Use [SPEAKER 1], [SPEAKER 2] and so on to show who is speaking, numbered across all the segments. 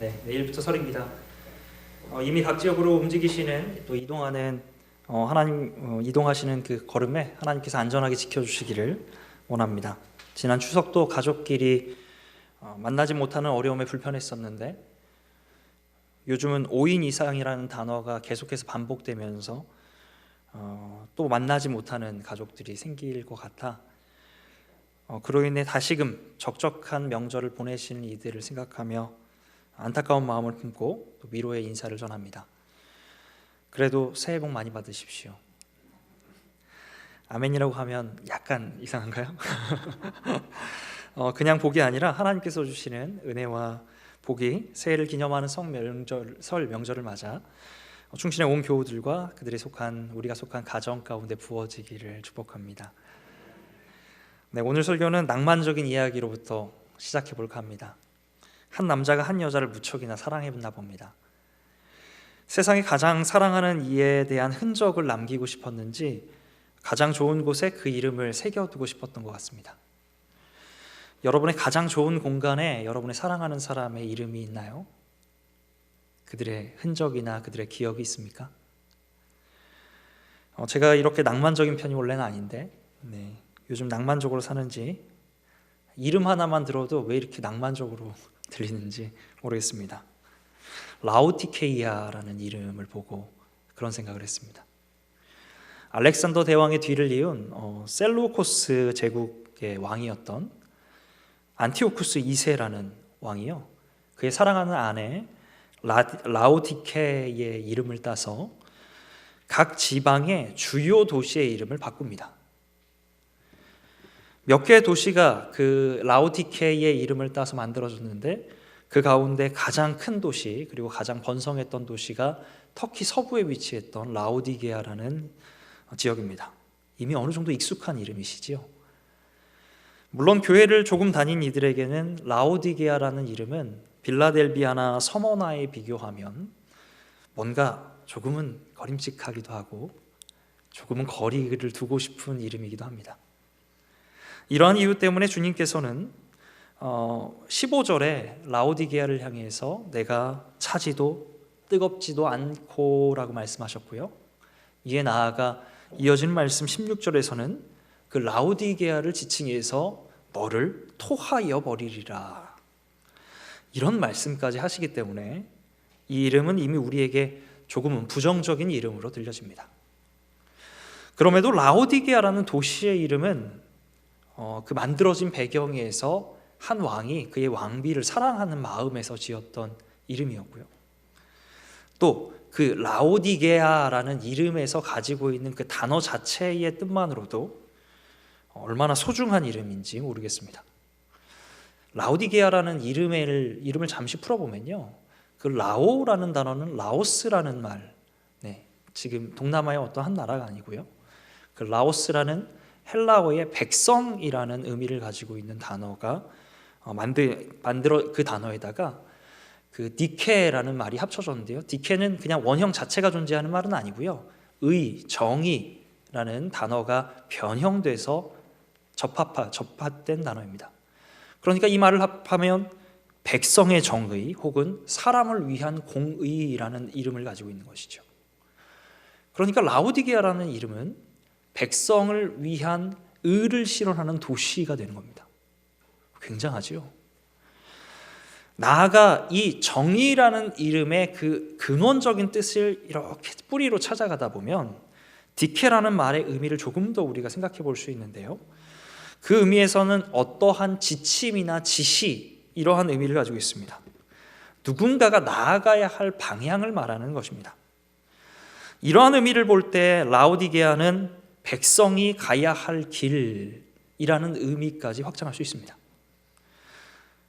[SPEAKER 1] 네, 내일부터 설입니다. 이미 각 지역으로 움직이시는 또 이동하는 하나님 이동하시는 그 걸음에 하나님께서 안전하게 지켜주시기를 원합니다. 지난 추석도 가족끼리 만나지 못하는 어려움에 불편했었는데 요즘은 5인 이상이라는 단어가 계속해서 반복되면서 또 만나지 못하는 가족들이 생길 것 같아 그로 인해 다시금 적적한 명절을 보내시는 이들을 생각하며 안타까운 마음을 품고 또 위로의 인사를 전합니다. 그래도 새해 복 많이 받으십시오. 아멘이라고 하면 약간 이상한가요? 그냥 복이 아니라 하나님께서 주시는 은혜와 복이 새해를 기념하는 설 명절을 맞아 충신의 온 교우들과 우리가 속한 가정 가운데 부어지기를 축복합니다. 네, 오늘 설교는 낭만적인 이야기로부터 시작해 볼까 합니다. 한 남자가 한 여자를 무척이나 사랑했나 봅니다. 세상에 가장 사랑하는 이에 대한 흔적을 남기고 싶었는지 가장 좋은 곳에 그 이름을 새겨두고 싶었던 것 같습니다. 여러분의 가장 좋은 공간에 여러분의 사랑하는 사람의 이름이 있나요? 그들의 흔적이나 그들의 기억이 있습니까? 제가 이렇게 낭만적인 편이 원래는 아닌데 요즘 낭만적으로 사는지 이름 하나만 들어도 왜 이렇게 낭만적으로 들리는지 모르겠습니다. 라오디케이아라는 이름을 보고 그런 생각을 했습니다. 알렉산더 대왕의 뒤를 이은 셀루코스 제국의 왕이었던 안티오쿠스 2세라는 왕이요, 그의 사랑하는 아내 라오디케의 이름을 따서 각 지방의 주요 도시의 이름을 바꿉니다. 몇 개의 도시가 그 라오디케의 이름을 따서 만들어졌는데 그 가운데 가장 큰 도시 그리고 가장 번성했던 도시가 터키 서부에 위치했던 라오디게아라는 지역입니다. 이미 어느 정도 익숙한 이름이시지요. 물론 교회를 조금 다닌 이들에게는 라오디게아라는 이름은 빌라델비아나 서머나에 비교하면 뭔가 조금은 거림직하기도 하고 조금은 거리를 두고 싶은 이름이기도 합니다. 이러한 이유 때문에 주님께서는 15절에 라오디게아를 향해서 내가 차지도 뜨겁지도 않고 라고 말씀하셨고요, 이에 나아가 이어진 말씀 16절에서는 그 라오디게아를 지칭해서 너를 토하여 버리리라, 이런 말씀까지 하시기 때문에 이 이름은 이미 우리에게 조금은 부정적인 이름으로 들려집니다. 그럼에도 라오디게아라는 도시의 이름은 그 만들어진 배경에서 한 왕이 그의 왕비를 사랑하는 마음에서 지었던 이름이었고요, 또 그 라오디게아라는 이름에서 가지고 있는 그 단어 자체의 뜻만으로도 얼마나 소중한 이름인지 모르겠습니다. 라오디게아라는 이름을 잠시 풀어보면요, 그 라오라는 단어는 라오스라는 말, 지금 동남아의 어떤 한 나라가 아니고요, 그 라오스라는 헬라어의 백성이라는 의미를 가지고 있는 단어가 만들어 그 단어에다가 그 디케라는 말이 합쳐졌는데요, 디케는 그냥 원형 자체가 존재하는 말은 아니고요, 정의라는 단어가 변형돼서 접합된 단어입니다. 그러니까 이 말을 합하면 백성의 정의 혹은 사람을 위한 공의라는 이름을 가지고 있는 것이죠. 그러니까 라오디게아라는 이름은 백성을 위한 의를 실현하는 도시가 되는 겁니다. 굉장하죠. 나아가 이 정의라는 이름의 그 근원적인 뜻을 이렇게 뿌리로 찾아가다 보면 디케라는 말의 의미를 조금 더 우리가 생각해 볼 수 있는데요, 그 의미에서는 어떠한 지침이나 지시, 이러한 의미를 가지고 있습니다. 누군가가 나아가야 할 방향을 말하는 것입니다. 이러한 의미를 볼 때 라오디게아는 백성이 가야 할 길이라는 의미까지 확장할 수 있습니다.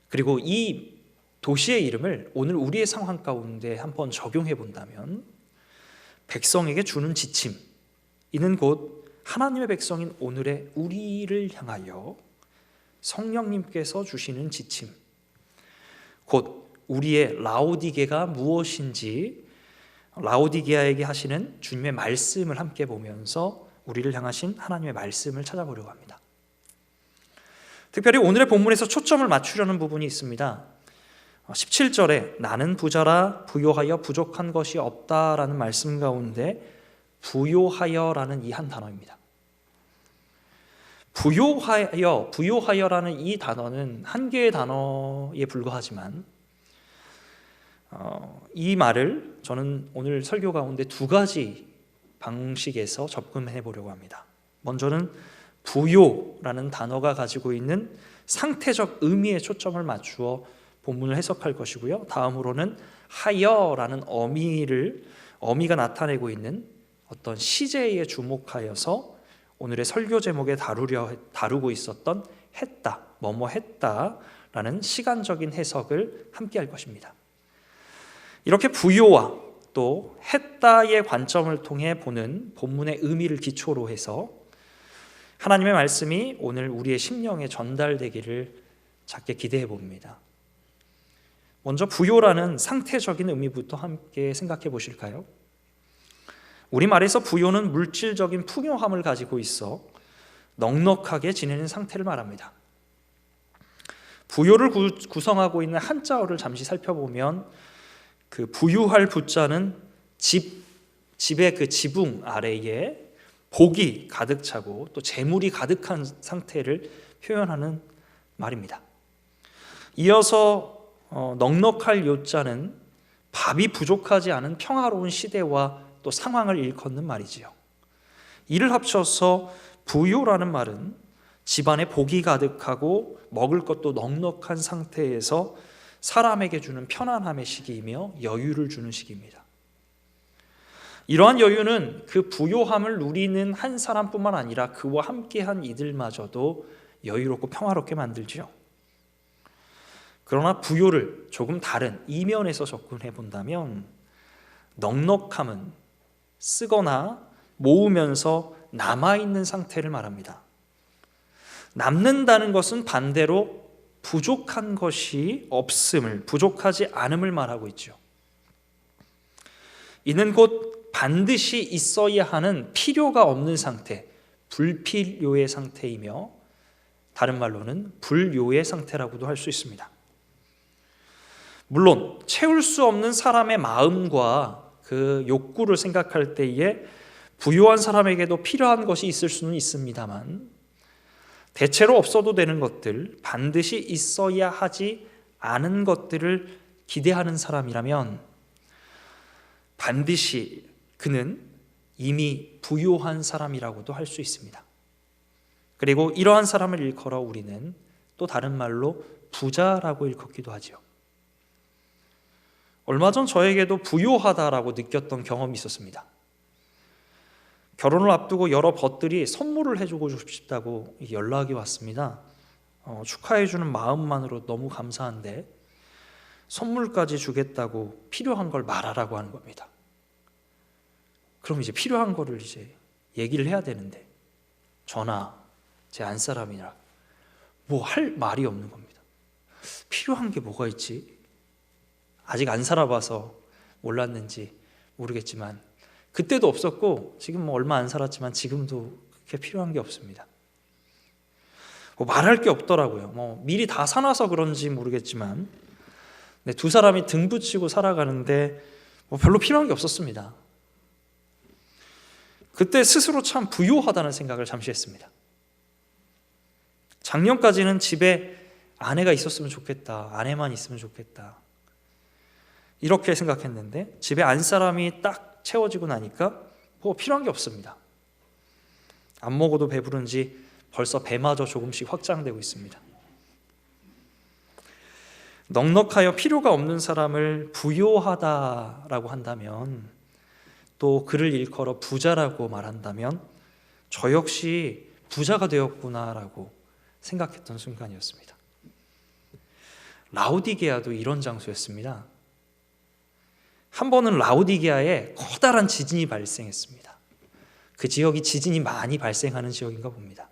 [SPEAKER 1] 그리고 이 도시의 이름을 오늘 우리의 상황 가운데 한번 적용해 본다면 백성에게 주는 지침, 이는 곧 하나님의 백성인 오늘의 우리를 향하여 성령님께서 주시는 지침, 곧 우리의 라오디게가 무엇인지 라오디게아에게 하시는 주님의 말씀을 함께 보면서 우리를 향하신 하나님의 말씀을 찾아보려고 합니다. 특별히 오늘의 본문에서 초점을 맞추려는 부분이 있습니다. 17절에 나는 부자라 부요하여 부족한 것이 없다라는 말씀 가운데 부요하여라는 이 한 단어입니다. 부요하여라는 이 단어는 한 개의 단어에 불과하지만 이 말을 저는 오늘 설교 가운데 두 가지 방식에서 접근해 보려고 합니다. 먼저는 부요라는 단어가 가지고 있는 상태적 의미에 초점을 맞추어 본문을 해석할 것이고요. 다음으로는 하여라는 어미가 나타내고 있는 어떤 시제에 주목하여서 오늘의 설교 제목에 다루고 있었던 했다, 뭐뭐 했다라는 시간적인 해석을 함께 할 것입니다. 이렇게 부요와 또 했다의 관점을 통해 보는 본문의 의미를 기초로 해서 하나님의 말씀이 오늘 우리의 심령에 전달되기를 작게 기대해 봅니다. 먼저 부요라는 상태적인 의미부터 함께 생각해 보실까요? 우리말에서 부요는 물질적인 풍요함을 가지고 있어 넉넉하게 지내는 상태를 말합니다. 부요를 구성하고 있는 한자어를 잠시 살펴보면 그 부유할 부자는 집의 그 지붕 아래에 복이 가득 차고 또 재물이 가득한 상태를 표현하는 말입니다. 이어서 넉넉할 요자는 밥이 부족하지 않은 평화로운 시대와 또 상황을 일컫는 말이지요. 이를 합쳐서 부요라는 말은 집안에 복이 가득하고 먹을 것도 넉넉한 상태에서 사람에게 주는 편안함의 시기이며 여유를 주는 시기입니다. 이러한 여유는 그 부요함을 누리는 한 사람뿐만 아니라 그와 함께한 이들마저도 여유롭고 평화롭게 만들지요. 그러나 부요를 조금 다른 이면에서 접근해 본다면 넉넉함은 쓰거나 모으면서 남아있는 상태를 말합니다. 남는다는 것은 반대로 부족한 것이 없음을, 부족하지 않음을 말하고 있죠. 이는 곧 반드시 있어야 하는 필요가 없는 상태, 불필요의 상태이며 다른 말로는 불요의 상태라고도 할 수 있습니다. 물론 채울 수 없는 사람의 마음과 그 욕구를 생각할 때에 부유한 사람에게도 필요한 것이 있을 수는 있습니다만 대체로 없어도 되는 것들, 반드시 있어야 하지 않은 것들을 기대하는 사람이라면 반드시 그는 이미 부유한 사람이라고도 할 수 있습니다. 그리고 이러한 사람을 일컬어 우리는 또 다른 말로 부자라고 일컫기도 하죠. 얼마 전 저에게도 부유하다라고 느꼈던 경험이 있었습니다. 결혼을 앞두고 여러 벗들이 선물을 해주고 싶다고 연락이 왔습니다. 축하해주는 마음만으로 너무 감사한데 선물까지 주겠다고 필요한 걸 말하라고 하는 겁니다. 그럼 이제 필요한 거를 이제 얘기를 해야 되는데 저나 제 안사람이나 뭐 할 말이 없는 겁니다. 필요한 게 뭐가 있지? 아직 안 살아봐서 몰랐는지 모르겠지만 그때도 없었고 지금 뭐 얼마 안 살았지만 지금도 그렇게 필요한 게 없습니다. 뭐 말할 게 없더라고요. 뭐 미리 다 사놔서 그런지 모르겠지만 두 사람이 등 붙이고 살아가는데 뭐 별로 필요한 게 없었습니다. 그때 스스로 참 부유하다는 생각을 잠시 했습니다. 작년까지는 집에 아내가 있었으면 좋겠다, 아내만 있으면 좋겠다 이렇게 생각했는데 집에 안사람이 딱 채워지고 나니까 뭐 필요한 게 없습니다. 안 먹어도 배부른지 벌써 배마저 조금씩 확장되고 있습니다. 넉넉하여 필요가 없는 사람을 부요하다라고 한다면 또 그를 일컬어 부자라고 말한다면 저 역시 부자가 되었구나라고 생각했던 순간이었습니다. 라오디게아도 이런 장소였습니다. 한 번은 라오디게아에 커다란 지진이 발생했습니다. 그 지역이 지진이 많이 발생하는 지역인가 봅니다.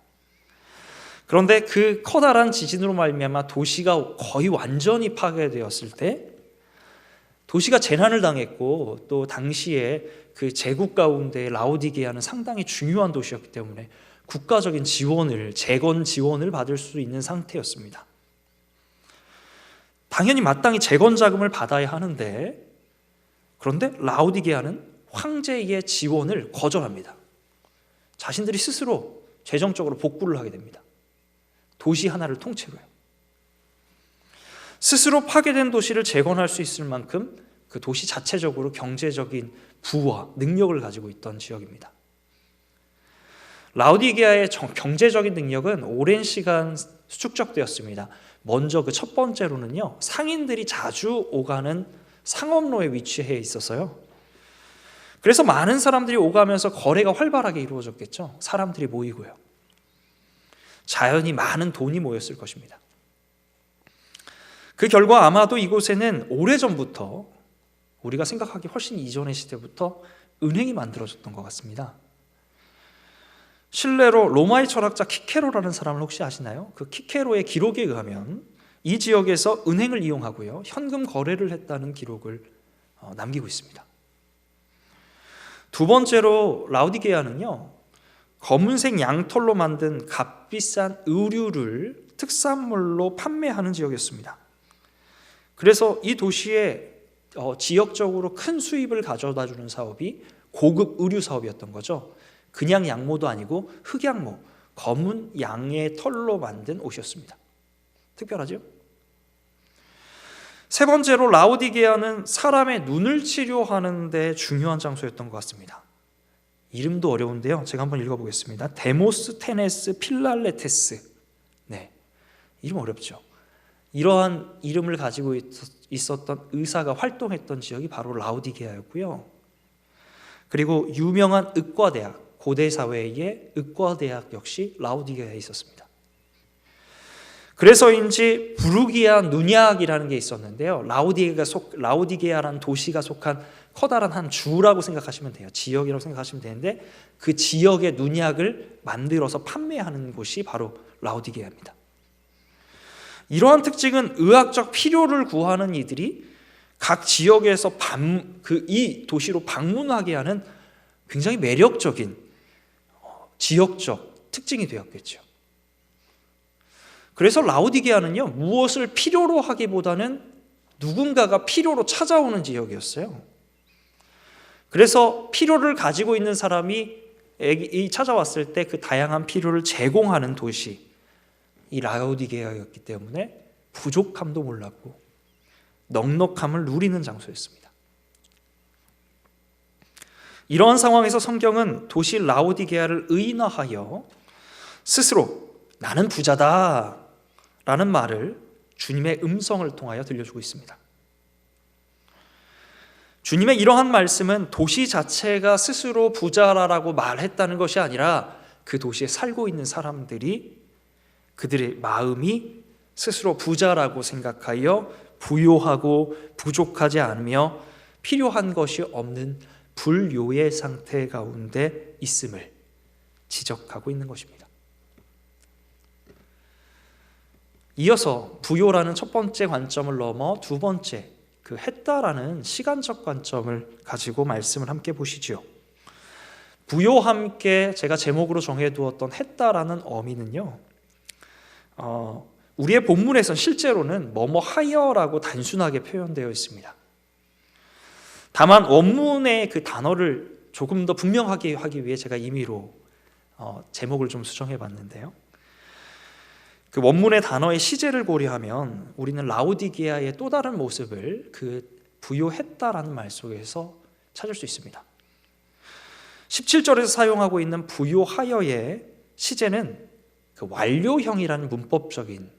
[SPEAKER 1] 그런데 그 커다란 지진으로 말미암아 도시가 거의 완전히 파괴되었을 때 도시가 재난을 당했고 또 당시에 그 제국 가운데 라오디게아는 상당히 중요한 도시였기 때문에 국가적인 지원을, 재건 지원을 받을 수 있는 상태였습니다. 당연히 마땅히 재건 자금을 받아야 하는데, 그런데 라오디게아는 황제의 지원을 거절합니다. 자신들이 스스로 재정적으로 복구를 하게 됩니다. 도시 하나를 통째로요. 스스로 파괴된 도시를 재건할 수 있을 만큼 그 도시 자체적으로 경제적인 부와 능력을 가지고 있던 지역입니다. 라오디게아의 경제적인 능력은 오랜 시간 축적되었습니다. 먼저 그 첫 번째로는요, 상인들이 자주 오가는 상업로에 위치해 있어서요. 그래서 많은 사람들이 오가면서 거래가 활발하게 이루어졌겠죠. 사람들이 모이고요. 자연히 많은 돈이 모였을 것입니다. 그 결과 아마도 이곳에는 오래전부터, 우리가 생각하기 훨씬 이전의 시대부터 은행이 만들어졌던 것 같습니다. 실례로 로마의 철학자 키케로라는 사람을 혹시 아시나요? 그 키케로의 기록에 의하면 이 지역에서 은행을 이용하고요, 현금 거래를 했다는 기록을 남기고 있습니다. 두 번째로 라오디게아는요, 검은색 양털로 만든 값비싼 의류를 특산물로 판매하는 지역이었습니다. 그래서 이 도시에 지역적으로 큰 수입을 가져다 주는 사업이 고급 의류 사업이었던 거죠. 그냥 양모도 아니고 흑양모, 검은 양의 털로 만든 옷이었습니다. 특별하죠? 세 번째로 라오디게아는 사람의 눈을 치료하는 데 중요한 장소였던 것 같습니다. 이름도 어려운데요, 제가 한번 읽어보겠습니다. 데모스테네스 필랄레테스. 네, 이름 어렵죠. 이러한 이름을 가지고 있었던 의사가 활동했던 지역이 바로 라오디게아였고요. 그리고 유명한 의과대학, 고대 사회의 의과대학 역시 라오디게아에 있었습니다. 그래서인지 부르기아 눈약이라는 게 있었는데요, 라오디게아라는 도시가 속한 커다란 한 주라고 생각하시면 돼요. 지역이라고 생각하시면 되는데, 그 지역의 눈약을 만들어서 판매하는 곳이 바로 라오디게아입니다. 이러한 특징은 의학적 필요를 구하는 이들이 각 지역에서 이 도시로 방문하게 하는 굉장히 매력적인 지역적 특징이 되었겠죠. 그래서 라오디게아는요, 무엇을 필요로 하기보다는 누군가가 필요로 찾아오는 지역이었어요. 그래서 필요를 가지고 있는 사람이 찾아왔을 때 그 다양한 필요를 제공하는 도시, 이 라오디게아였기 때문에 부족함도 몰랐고 넉넉함을 누리는 장소였습니다. 이러한 상황에서 성경은 도시 라오디게아를 의인화하여 스스로 나는 부자다 라는 말을 주님의 음성을 통하여 들려주고 있습니다. 주님의 이러한 말씀은 도시 자체가 스스로 부자라고 말했다는 것이 아니라 그 도시에 살고 있는 사람들이, 그들의 마음이 스스로 부자라고 생각하여 부요하고 부족하지 않으며 필요한 것이 없는 불요의 상태 가운데 있음을 지적하고 있는 것입니다. 이어서 부요라는 첫 번째 관점을 넘어 두 번째, 그 했다라는 시간적 관점을 가지고 말씀을 함께 보시죠. 부요와 함께 제가 제목으로 정해두었던 했다라는 어미는요, 우리의 본문에선 실제로는 뭐뭐 하여라고 단순하게 표현되어 있습니다. 다만 원문의 그 단어를 조금 더 분명하게 하기 위해 제가 임의로 제목을 좀 수정해 봤는데요, 그 원문의 단어의 시제를 고려하면 우리는 라오디게아의 또 다른 모습을 그 부요했다라는 말 속에서 찾을 수 있습니다. 17절에서 사용하고 있는 부요하여의 시제는 그 완료형이라는 문법적인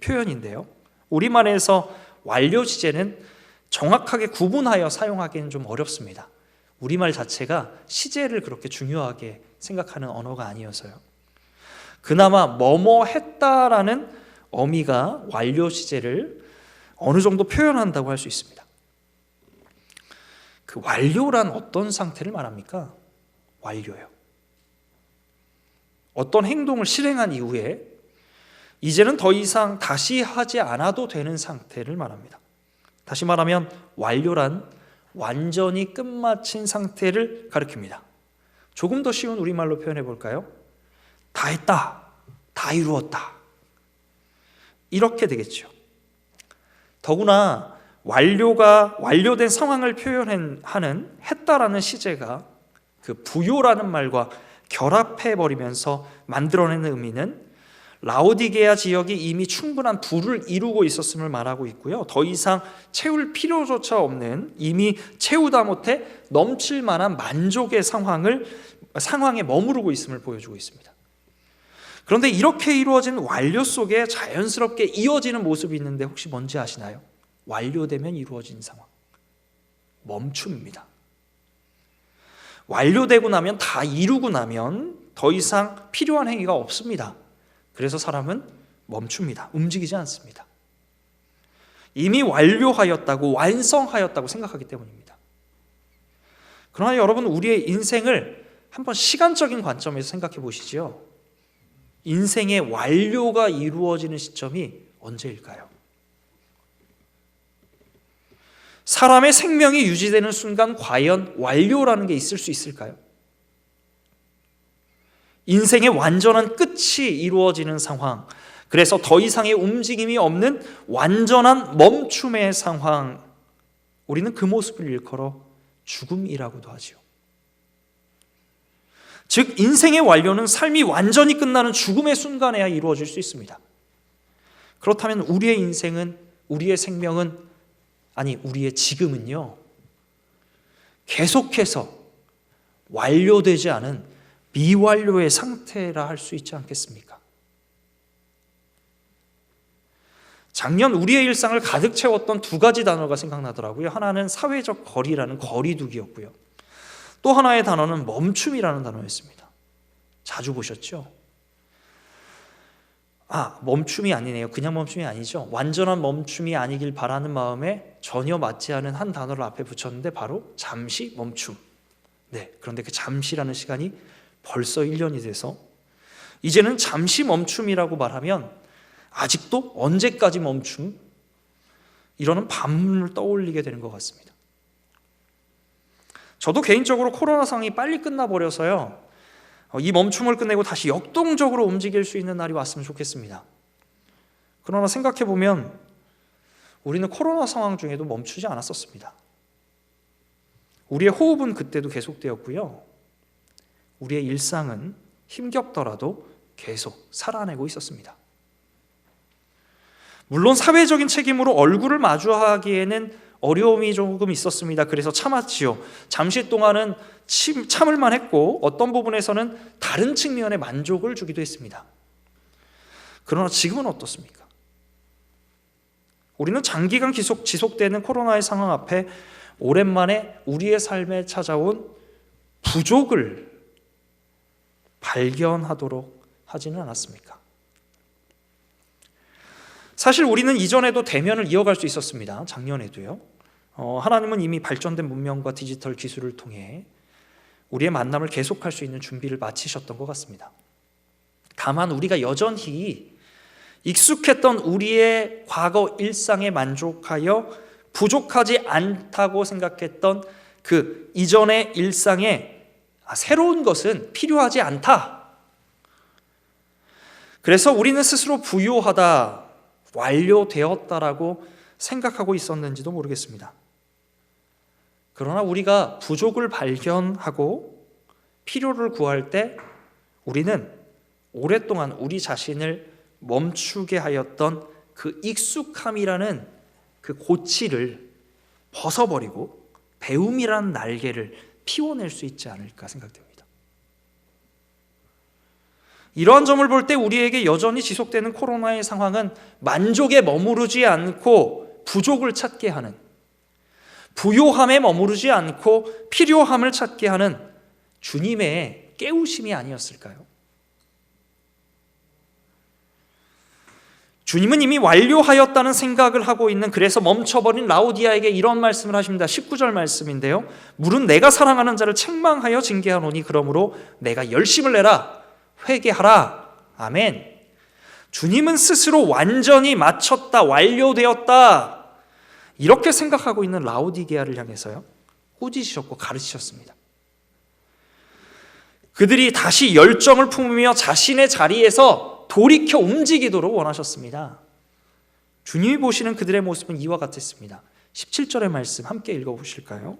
[SPEAKER 1] 표현인데요, 우리말에서 완료 시제는 정확하게 구분하여 사용하기는 좀 어렵습니다. 우리말 자체가 시제를 그렇게 중요하게 생각하는 언어가 아니어서요. 그나마 뭐뭐 했다라는 어미가 완료 시제를 어느 정도 표현한다고 할 수 있습니다. 그 완료란 어떤 상태를 말합니까? 완료요. 어떤 행동을 실행한 이후에 이제는 더 이상 다시 하지 않아도 되는 상태를 말합니다. 다시 말하면 완료란 완전히 끝마친 상태를 가리킵니다. 조금 더 쉬운 우리말로 표현해 볼까요? 다 했다, 다 이루었다, 이렇게 되겠죠. 더구나 완료된 상황을 표현하는 했다라는 시제가 그 부요라는 말과 결합해 버리면서 만들어내는 의미는 라오디게아 지역이 이미 충분한 부를 이루고 있었음을 말하고 있고요. 더 이상 채울 필요조차 없는, 이미 채우다 못해 넘칠 만한 만족의 상황에 머무르고 있음을 보여주고 있습니다. 그런데 이렇게 이루어진 완료 속에 자연스럽게 이어지는 모습이 있는데 혹시 뭔지 아시나요? 완료되면 이루어진 상황, 멈춤입니다. 완료되고 나면, 다 이루고 나면 더 이상 필요한 행위가 없습니다. 그래서 사람은 멈춥니다. 움직이지 않습니다. 이미 완료하였다고, 완성하였다고 생각하기 때문입니다. 그러나 여러분, 우리의 인생을 한번 시간적인 관점에서 생각해 보시죠. 인생의 완료가 이루어지는 시점이 언제일까요? 사람의 생명이 유지되는 순간 과연 완료라는 게 있을 수 있을까요? 인생의 완전한 끝이 이루어지는 상황, 그래서 더 이상의 움직임이 없는 완전한 멈춤의 상황, 우리는 그 모습을 일컬어 죽음이라고도 하지요. 즉 인생의 완료는 삶이 완전히 끝나는 죽음의 순간에야 이루어질 수 있습니다. 그렇다면 우리의 인생은, 우리의 생명은, 아니 우리의 지금은요, 계속해서 완료되지 않은 미완료의 상태라 할 수 있지 않겠습니까? 작년 우리의 일상을 가득 채웠던 두 가지 단어가 생각나더라고요. 하나는 사회적 거리라는 거리두기였고요. 또 하나의 단어는 멈춤이라는 단어였습니다. 자주 보셨죠? 멈춤이 아니네요. 그냥 멈춤이 아니죠. 완전한 멈춤이 아니길 바라는 마음에 전혀 맞지 않은 한 단어를 앞에 붙였는데 바로 잠시 멈춤. 네, 그런데 그 잠시라는 시간이 벌써 1년이 돼서 이제는 잠시 멈춤이라고 말하면 아직도 언제까지 멈춤? 이러는 반문을 떠올리게 되는 것 같습니다. 저도 개인적으로 코로나 상황이 빨리 끝나버려서요, 이 멈춤을 끝내고 다시 역동적으로 움직일 수 있는 날이 왔으면 좋겠습니다. 그러나 생각해보면 우리는 코로나 상황 중에도 멈추지 않았었습니다. 우리의 호흡은 그때도 계속되었고요, 우리의 일상은 힘겹더라도 계속 살아내고 있었습니다. 물론 사회적인 책임으로 얼굴을 마주하기에는 어려움이 조금 있었습니다. 그래서 참았지요. 잠시 동안은 참을만 했고 어떤 부분에서는 다른 측면의 만족을 주기도 했습니다. 그러나 지금은 어떻습니까? 우리는 장기간 지속되는 코로나의 상황 앞에 오랜만에 우리의 삶에 찾아온 부족을 발견하도록 하지는 않았습니까? 사실 우리는 이전에도 대면을 이어갈 수 있었습니다. 작년에도요. 하나님은 이미 발전된 문명과 디지털 기술을 통해 우리의 만남을 계속할 수 있는 준비를 마치셨던 것 같습니다. 다만 우리가 여전히 익숙했던 우리의 과거 일상에 만족하여 부족하지 않다고 생각했던 그 이전의 일상에 새로운 것은 필요하지 않다. 그래서 우리는 스스로 부요하다, 완료되었다라고 생각하고 있었는지도 모르겠습니다. 그러나 우리가 부족을 발견하고 필요를 구할 때 우리는 오랫동안 우리 자신을 멈추게 하였던 그 익숙함이라는 그 고치를 벗어버리고 배움이라는 날개를 피워낼 수 있지 않을까 생각됩니다. 이러한 점을 볼 때 우리에게 여전히 지속되는 코로나의 상황은 만족에 머무르지 않고 부족을 찾게 하는, 부요함에 머무르지 않고 필요함을 찾게 하는 주님의 깨우심이 아니었을까요? 주님은 이미 완료하였다는 생각을 하고 있는, 그래서 멈춰버린 라오디아에게 이런 말씀을 하십니다. 19절 말씀인데요, 물은 내가 사랑하는 자를 책망하여 징계하노니 그러므로 내가 열심을 내라, 회개하라. 아멘. 주님은 스스로 완전히 마쳤다, 완료되었다, 이렇게 생각하고 있는 라오디게아를 향해서요 꾸짖으셨고 가르치셨습니다. 그들이 다시 열정을 품으며 자신의 자리에서 돌이켜 움직이도록 원하셨습니다. 주님이 보시는 그들의 모습은 이와 같았습니다. 17절의 말씀 함께 읽어보실까요?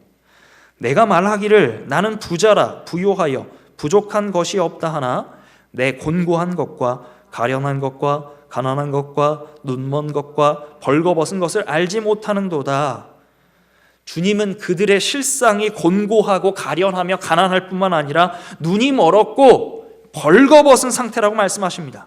[SPEAKER 1] 내가 말하기를 나는 부자라 부요하여 부족한 것이 없다 하나 내 곤고한 것과 가련한 것과 가난한 것과 눈먼 것과 벌거벗은 것을 알지 못하는도다. 주님은 그들의 실상이 곤고하고 가련하며 가난할 뿐만 아니라 눈이 멀었고 벌거벗은 상태라고 말씀하십니다.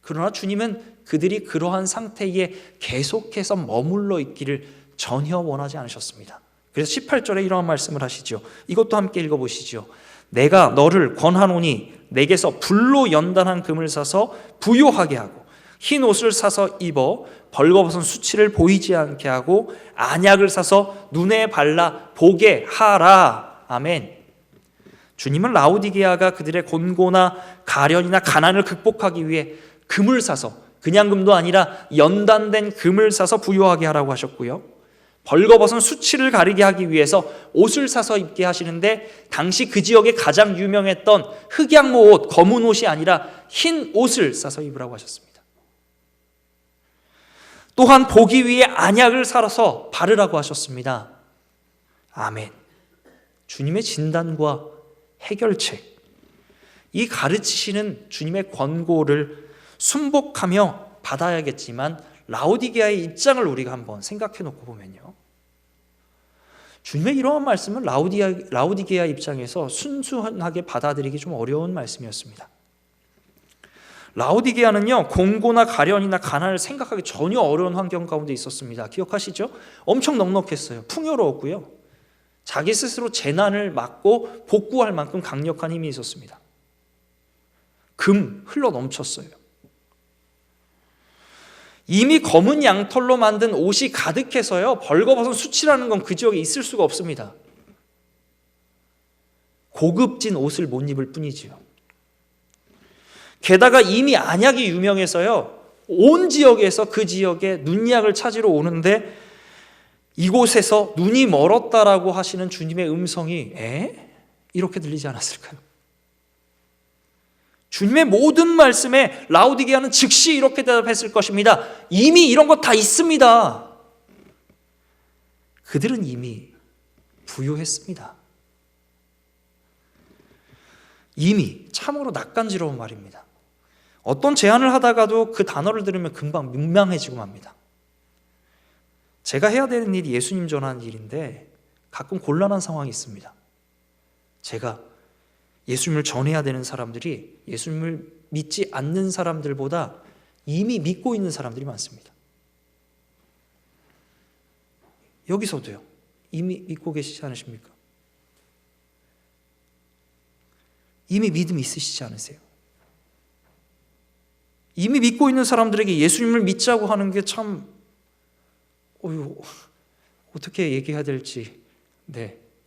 [SPEAKER 1] 그러나 주님은 그들이 그러한 상태에 계속해서 머물러 있기를 전혀 원하지 않으셨습니다. 그래서 18절에 이러한 말씀을 하시죠. 이것도 함께 읽어보시죠. 내가 너를 권하노니 내게서 불로 연단한 금을 사서 부요하게 하고 흰 옷을 사서 입어 벌거벗은 수치를 보이지 않게 하고 안약을 사서 눈에 발라 보게 하라. 아멘. 주님은 라오디게아가 그들의 곤고나 가련이나 가난을 극복하기 위해 금을 사서, 그냥 금도 아니라 연단된 금을 사서 부요하게 하라고 하셨고요, 벌거벗은 수치를 가리게 하기 위해서 옷을 사서 입게 하시는데 당시 그 지역에 가장 유명했던 흑양모 옷, 검은 옷이 아니라 흰 옷을 사서 입으라고 하셨습니다. 또한 보기 위해 안약을 사서 바르라고 하셨습니다. 아멘. 주님의 진단과 해결책, 이 가르치시는 주님의 권고를 순복하며 받아야겠지만 라오디게아의 입장을 우리가 한번 생각해 놓고 보면요, 주님의 이러한 말씀은 라오디게아 입장에서 순수하게 받아들이기 좀 어려운 말씀이었습니다. 라오디게아는요, 공고나 가련이나 가난을 생각하기 전혀 어려운 환경 가운데 있었습니다. 기억하시죠? 엄청 넉넉했어요. 풍요로웠고요, 자기 스스로 재난을 막고 복구할 만큼 강력한 힘이 있었습니다. 금 흘러 넘쳤어요. 이미 검은 양털로 만든 옷이 가득해서요, 벌거벗은 수치라는 건 그 지역에 있을 수가 없습니다. 고급진 옷을 못 입을 뿐이지요. 게다가 이미 안약이 유명해서요, 온 지역에서 그 지역에 눈약을 찾으러 오는데 이곳에서 눈이 멀었다라고 하시는 주님의 음성이 이렇게 들리지 않았을까요? 주님의 모든 말씀에 라오디게아는 즉시 이렇게 대답했을 것입니다. 이미 이런 거 다 있습니다. 그들은 이미 부요했습니다. 이미, 참으로 낯간지러운 말입니다. 어떤 제안을 하다가도 그 단어를 들으면 금방 민망해지고 맙니다. 제가 해야 되는 일이 예수님 전하는 일인데 가끔 곤란한 상황이 있습니다. 제가 예수님을 전해야 되는 사람들이 예수님을 믿지 않는 사람들보다 이미 믿고 있는 사람들이 많습니다. 여기서도요, 이미 믿고 계시지 않으십니까? 이미 믿음 있으시지 않으세요? 이미 믿고 있는 사람들에게 예수님을 믿자고 하는 게 참 어떻게 얘기해야 될지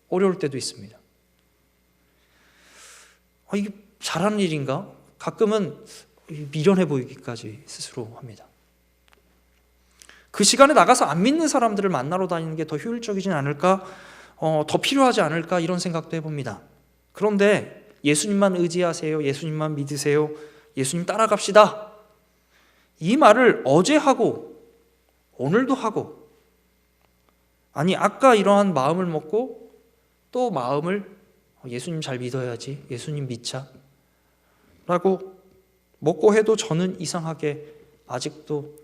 [SPEAKER 1] 어려울 때도 있습니다. 이게 잘하는 일인가? 가끔은 미련해 보이기까지 스스로 합니다. 그 시간에 나가서 안 믿는 사람들을 만나러 다니는 게 더 효율적이진 않을까? 더 필요하지 않을까? 이런 생각도 해봅니다. 그런데 예수님만 의지하세요, 예수님만 믿으세요, 예수님 따라갑시다, 이 말을 어제 하고 오늘도 하고, 아니 아까 이러한 마음을 먹고 또 마음을 예수님 잘 믿어야지, 예수님 믿자 라고 먹고 해도 저는 이상하게 아직도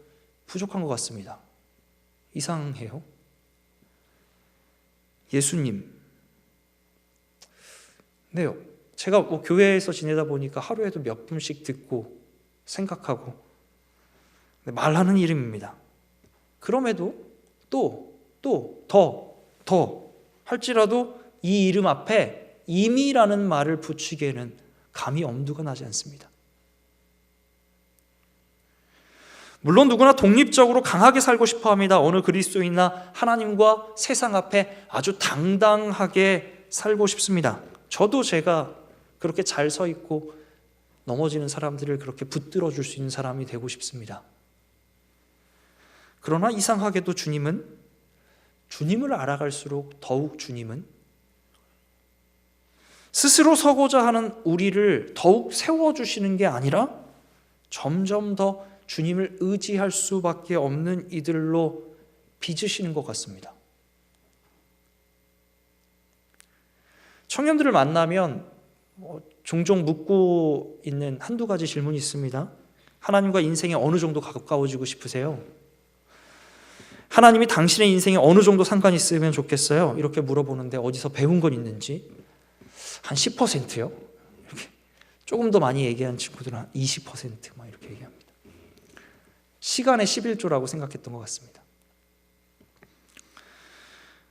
[SPEAKER 1] 부족한 것 같습니다. 이상해요. 예수님, 제가 교회에서 지내다 보니까 하루에도 몇 분씩 듣고 생각하고 말하는 이름입니다. 그럼에도 더 할지라도 이 이름 앞에 이미라는 말을 붙이기에는 감히 엄두가 나지 않습니다. 물론 누구나 독립적으로 강하게 살고 싶어 합니다. 어느 그리스도인이나 하나님과 세상 앞에 아주 당당하게 살고 싶습니다. 저도 제가 그렇게 잘 서 있고 넘어지는 사람들을 그렇게 붙들어 줄 수 있는 사람이 되고 싶습니다. 그러나 이상하게도 주님을 알아갈수록 더욱 주님은 스스로 서고자 하는 우리를 더욱 세워주시는 게 아니라 점점 더 주님을 의지할 수밖에 없는 이들로 빚으시는 것 같습니다. 청년들을 만나면 종종 묻고 있는 한두 가지 질문이 있습니다. 하나님과 인생에 어느 정도 가까워지고 싶으세요? 하나님이 당신의 인생에 어느 정도 상관이 있으면 좋겠어요? 이렇게 물어보는데 어디서 배운 건 있는지 한 10%요? 이렇게 조금 더 많이 얘기하는 친구들은 한 20% 이렇게 얘기합니다. 시간의 11조라고 생각했던 것 같습니다.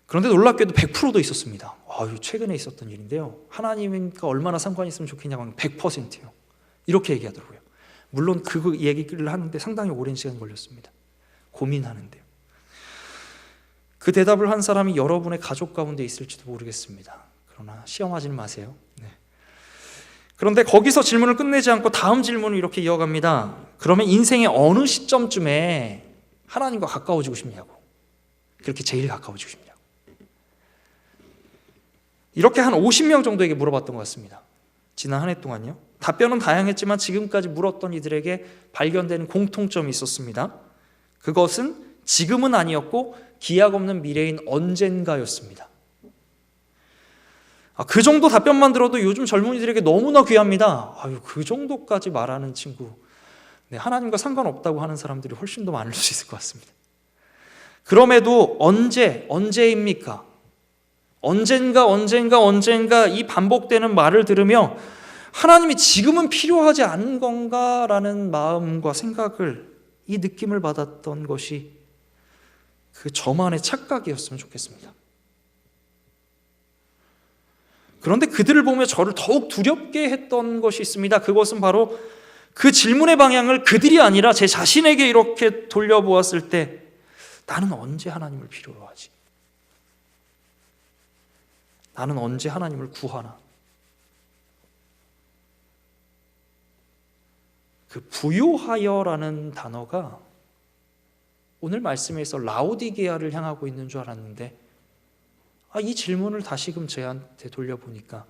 [SPEAKER 1] 그런데 놀랍게도 100%도 있었습니다. 최근에 있었던 일인데요. 하나님과 얼마나 상관이 있으면 좋겠냐고 하면 100%요. 이렇게 얘기하더라고요. 물론 그 얘기를 하는데 상당히 오랜 시간이 걸렸습니다. 고민하는데요. 그 대답을 한 사람이 여러분의 가족 가운데 있을지도 모르겠습니다. 그러나 시험하지는 마세요. 네. 그런데 거기서 질문을 끝내지 않고 다음 질문을 이렇게 이어갑니다. 그러면 인생의 어느 시점쯤에 하나님과 가까워지고 싶냐고. 그렇게 제일 가까워지고 싶냐고. 이렇게 한 50명 정도에게 물어봤던 것 같습니다. 지난 한 해 동안요. 답변은 다양했지만 지금까지 물었던 이들에게 발견되는 공통점이 있었습니다. 그것은 지금은 아니었고 기약 없는 미래인 언젠가였습니다. 그 정도 답변만 들어도 요즘 젊은이들에게 너무나 귀합니다. 그 정도까지 말하는 친구, 하나님과 상관없다고 하는 사람들이 훨씬 더 많을 수 있을 것 같습니다. 그럼에도 언제입니까? 언젠가 이 반복되는 말을 들으며 하나님이 지금은 필요하지 않은 건가라는 마음과 생각을, 이 느낌을 받았던 것이 그 저만의 착각이었으면 좋겠습니다. 그런데 그들을 보며 저를 더욱 두렵게 했던 것이 있습니다. 그것은 바로 그 질문의 방향을 그들이 아니라 제 자신에게 이렇게 돌려보았을 때 나는 언제 하나님을 필요로 하지? 나는 언제 하나님을 구하나? 그 부요하여라는 단어가 오늘 말씀에서 라오디게아를 향하고 있는 줄 알았는데 이 질문을 다시금 저한테 돌려보니까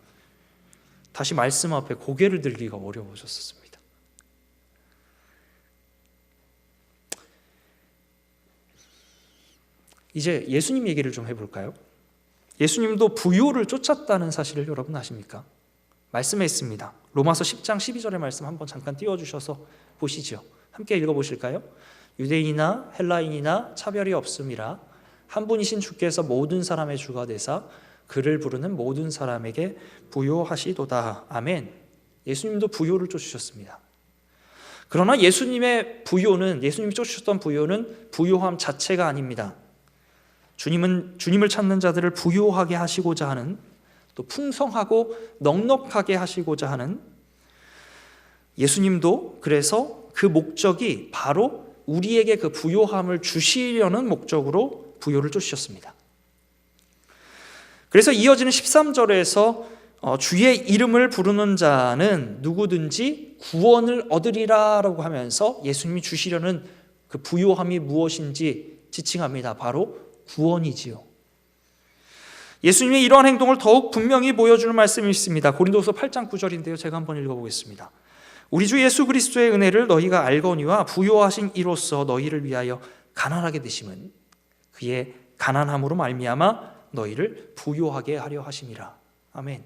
[SPEAKER 1] 다시 말씀 앞에 고개를 들기가 어려워졌습니다. 이제 예수님 얘기를 좀 해볼까요? 예수님도 부요를 쫓았다는 사실을 여러분 아십니까? 말씀에 있습니다. 로마서 10장 12절의 말씀 한번 잠깐 띄워주셔서 보시죠. 함께 읽어보실까요? 유대인이나 헬라인이나 차별이 없음이라 한 분이신 주께서 모든 사람의 주가 되사 그를 부르는 모든 사람에게 부요하시도다. 아멘. 예수님도 부요를 쫓으셨습니다. 그러나 예수님이 쫓으셨던 부요는 부요함 자체가 아닙니다. 주님을 찾는 자들을 부요하게 하시고자 하는, 또 풍성하고 넉넉하게 하시고자 하는, 예수님도 그래서 그 목적이 바로 우리에게 그 부요함을 주시려는 목적으로 부요를 쫓으셨습니다. 그래서 이어지는 13절에서 주의 이름을 부르는 자는 누구든지 구원을 얻으리라 라고 하면서 예수님이 주시려는 그 부요함이 무엇인지 지칭합니다. 바로 구원이지요. 예수님의 이러한 행동을 더욱 분명히 보여주는 말씀이 있습니다. 고린도서 8장 9절인데요. 제가 한번 읽어보겠습니다. 우리 주 예수 그리스도의 은혜를 너희가 알거니와 부요하신 이로써 너희를 위하여 가난하게 되심은 그의 가난함으로 말미암아 너희를 부요하게 하려 하심이라. 아멘.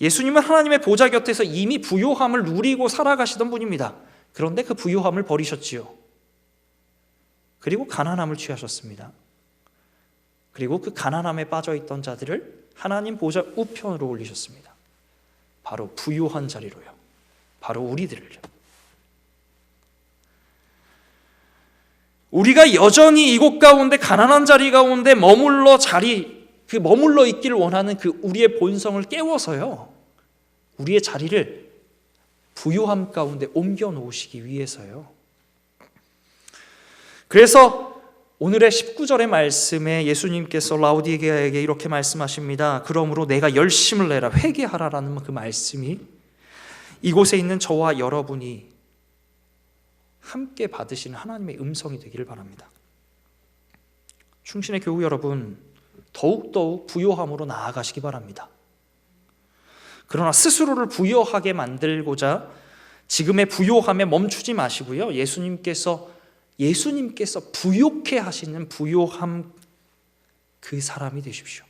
[SPEAKER 1] 예수님은 하나님의 보좌 곁에서 이미 부요함을 누리고 살아가시던 분입니다. 그런데 그 부요함을 버리셨지요. 그리고 가난함을 취하셨습니다. 그리고 그 가난함에 빠져있던 자들을 하나님 보좌 우편으로 올리셨습니다. 바로 부요한 자리로요. 바로 우리들을요. 우리가 여전히 이곳 가운데 가난한 자리 가운데 머물러 있기를 원하는 그 우리의 본성을 깨워서요. 우리의 자리를 부요함 가운데 옮겨 놓으시기 위해서요. 그래서 오늘의 19절의 말씀에 예수님께서 라오디게아에게 이렇게 말씀하십니다. 그러므로 내가 열심을 내라 회개하라라는 그 말씀이 이곳에 있는 저와 여러분이 함께 받으시는 하나님의 음성이 되기를 바랍니다. 충신의 교우 여러분, 더욱더욱 부요함으로 나아가시기 바랍니다. 그러나 스스로를 부요하게 만들고자 지금의 부요함에 멈추지 마시고요. 예수님께서 부요케 하시는 부요함 그 사람이 되십시오.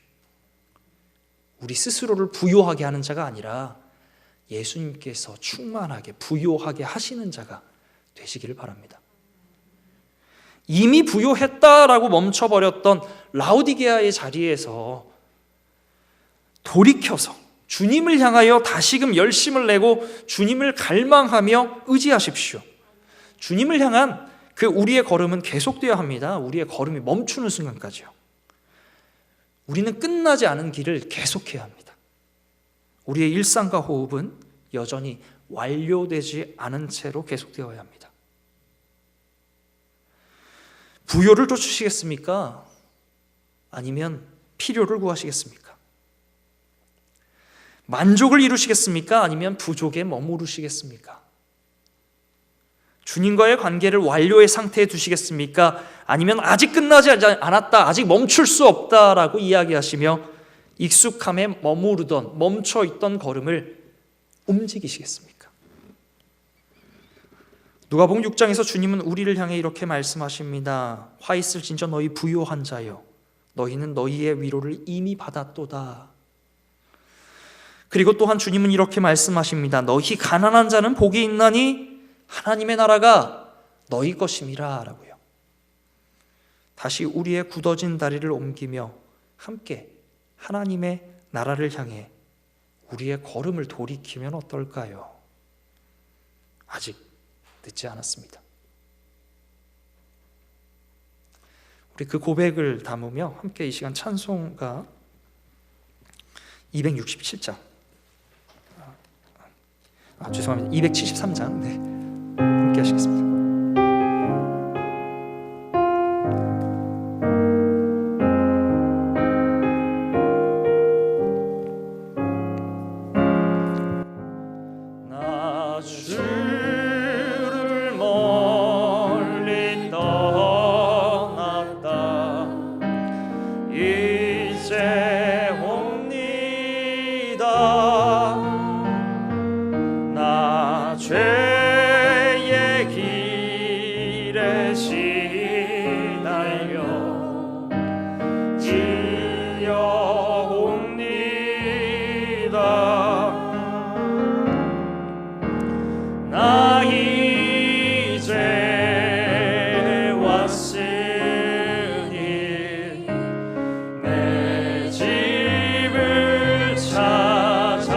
[SPEAKER 1] 우리 스스로를 부요하게 하는 자가 아니라 예수님께서 충만하게 부요하게 하시는 자가 되시기를 바랍니다. 이미 부요했다라고 멈춰버렸던 라오디게아의 자리에서 돌이켜서 주님을 향하여 다시금 열심을 내고 주님을 갈망하며 의지하십시오. 주님을 향한 그 우리의 걸음은 계속되어야 합니다. 우리의 걸음이 멈추는 순간까지요. 우리는 끝나지 않은 길을 계속해야 합니다. 우리의 일상과 호흡은 여전히 완료되지 않은 채로 계속되어야 합니다. 부요를 쫓으시겠습니까? 아니면 필요를 구하시겠습니까? 만족을 이루시겠습니까? 아니면 부족에 머무르시겠습니까? 주님과의 관계를 완료의 상태에 두시겠습니까? 아니면 아직 끝나지 않았다, 아직 멈출 수 없다라고 이야기하시며 익숙함에 머무르던 멈춰있던 걸음을 움직이시겠습니까? 누가복음 6장에서 주님은 우리를 향해 이렇게 말씀하십니다. 화 있을 진저 너희 부요한 자여, 너희는 너희의 위로를 이미 받았도다. 그리고 또한 주님은 이렇게 말씀하십니다. 너희 가난한 자는 복이 있나니 하나님의 나라가 너희 것임이라 라고요. 다시 우리의 굳어진 다리를 옮기며 함께 하나님의 나라를 향해 우리의 걸음을 돌이키면 어떨까요? 아직 늦지 않았습니다. 우리 그 고백을 담으며 함께 이 시간 찬송가 267장 죄송합니다. 273장 네, 함께 하시겠습니다.
[SPEAKER 2] 죄의 길에 시달려 지려옵니다. 나 이제 왔으니 내 집을 찾아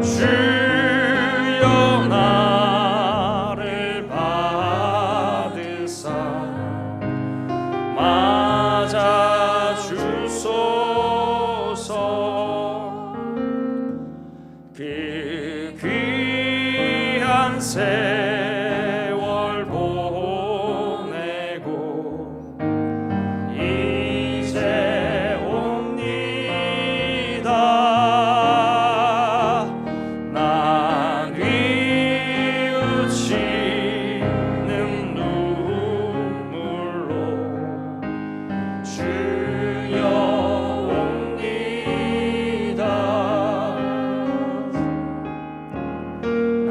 [SPEAKER 2] 주여 나를 받으사 맞아 주소서. 그 귀한 세월 보내고 이제 옵니다. 난 뉘우치는 눈물로 주여 옵니다.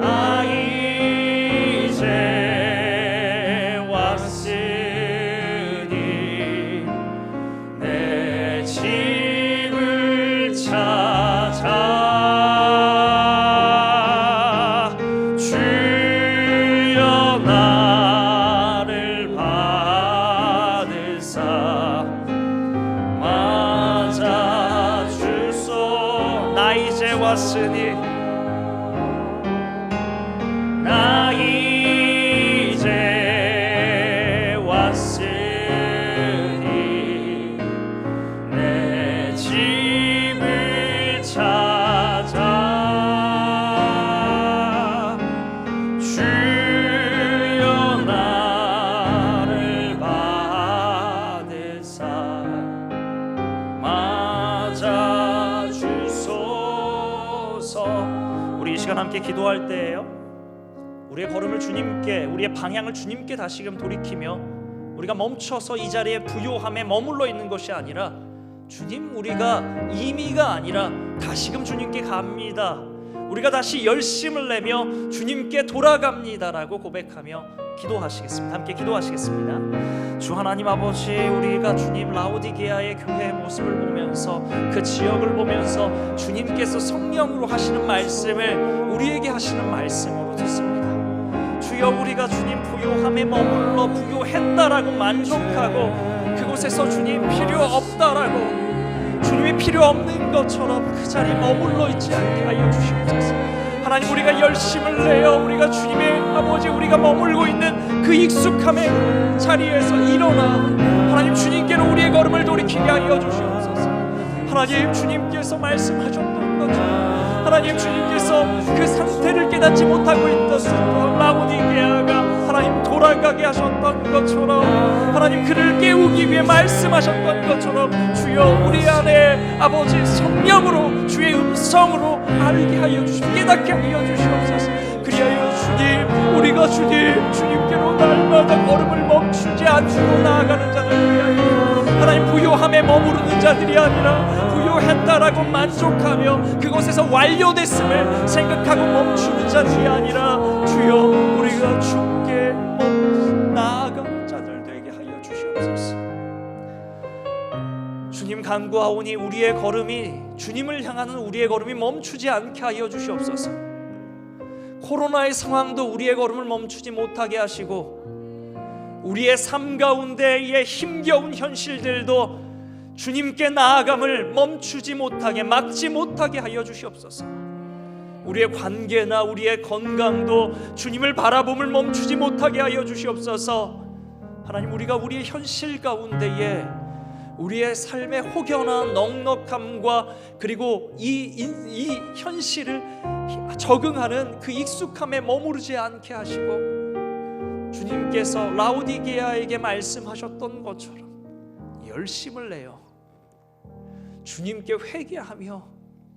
[SPEAKER 2] 나 이제 왔으니 내 집을 찾아 주여 나를 받으사 맞아 주소. 나 이제 왔으니 나 이제 왔으니 내 집을 찾아 주여 나를 받으사 맞아 주소서.
[SPEAKER 1] 우리 이 시간 함께 기도할 때예요. 우리의 걸음을 주님께, 우리의 방향을 주님께 다시금 돌이키며 우리가 멈춰서 이 자리에 부요함에 머물러 있는 것이 아니라 주님, 우리가 임의가 아니라 다시금 주님께 갑니다. 우리가 다시 열심을 내며 주님께 돌아갑니다라고 고백하며 기도하시겠습니다. 함께 기도하시겠습니다. 주 하나님 아버지, 우리가 주님 라오디게아의 교회의 모습을 보면서 그 지역을 보면서 주님께서 성령으로 하시는 말씀을 우리에게 하시는 말씀으로 듣습니다. 주여, 우리가 주님 부요함에 머물러 부요했다라고 만족하고 그곳에서 주님 필요 없다라고, 주님이 필요 없는 것처럼 그 자리에 머물러 있지 않게 하여 주시옵소서. 하나님, 우리가 열심을 내어 우리가 주님의 아버지, 우리가 머물고 있는 그 익숙함의 자리에서 일어나 하나님 주님께로 우리의 걸음을 돌이키게 하여 주시옵소서. 하나님, 주님께서 말씀하셨던 것처럼 하나님 주님께서 그 상태를 깨닫지 못하고 있던 라오디게아가 하나님 돌아가게 하셨던 것처럼, 하나님 그를 깨우기 위해 말씀하셨던 것처럼 주여, 우리 안에 아버지 성령으로 주의 음성으로 알게 하여 주시고 깨닫게 하여 주시옵소서. 그리하여 주님, 우리가 주님께로 날마다 걸음을 멈추지 않고 나아가는 자들 위하여 하나님 부요함에 머무르는 자들이 아니라 부요했다라고 만족하며 그곳에서 완료됐음을 생각하고 멈추는 자들이 아니라 주여, 우리가 주께 나아가는 자들 되게 하여 주시옵소서. 주님 간구하오니 우리의 걸음이, 주님을 향하는 우리의 걸음이 멈추지 않게 하여 주시옵소서. 코로나의 상황도 우리의 걸음을 멈추지 못하게 하시고 우리의 삶 가운데의 힘겨운 현실들도 주님께 나아감을 멈추지 못하게, 막지 못하게 하여 주시옵소서. 우리의 관계나 우리의 건강도 주님을 바라봄을 멈추지 못하게 하여 주시옵소서. 하나님, 우리가 우리의 현실 가운데에 우리의 삶의 혹여나 넉넉함과 그리고 이 현실을 적응하는 그 익숙함에 머무르지 않게 하시고 주님께서 라오디게아에게 말씀하셨던 것처럼 열심을 내어 주님께 회개하며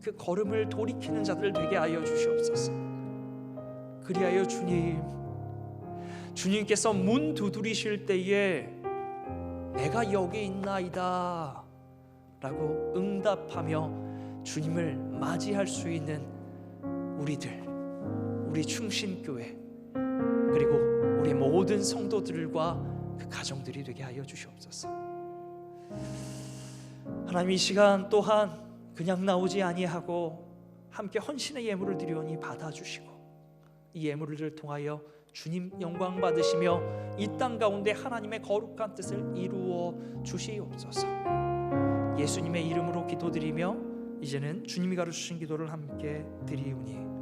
[SPEAKER 1] 그 걸음을 돌이키는 자들 되게 하여 주시옵소서. 그리하여 주님께서 문 두드리실 때에 내가 여기 있나이다 라고 응답하며 주님을 맞이할 수 있는 우리들, 우리 충신교회 그리고 우리 모든 성도들과 그 가정들이 되게 하여 주시옵소서. 하나님, 이 시간 또한 그냥 나오지 아니하고 함께 헌신의 예물을 드리오니 받아주시고 이 예물을 통하여 주님 영광 받으시며 이 땅 가운데 하나님의 거룩한 뜻을 이루어 주시옵소서. 예수님의 이름으로 기도드리며 이제는 주님이 가르치신 기도를 함께 드리오니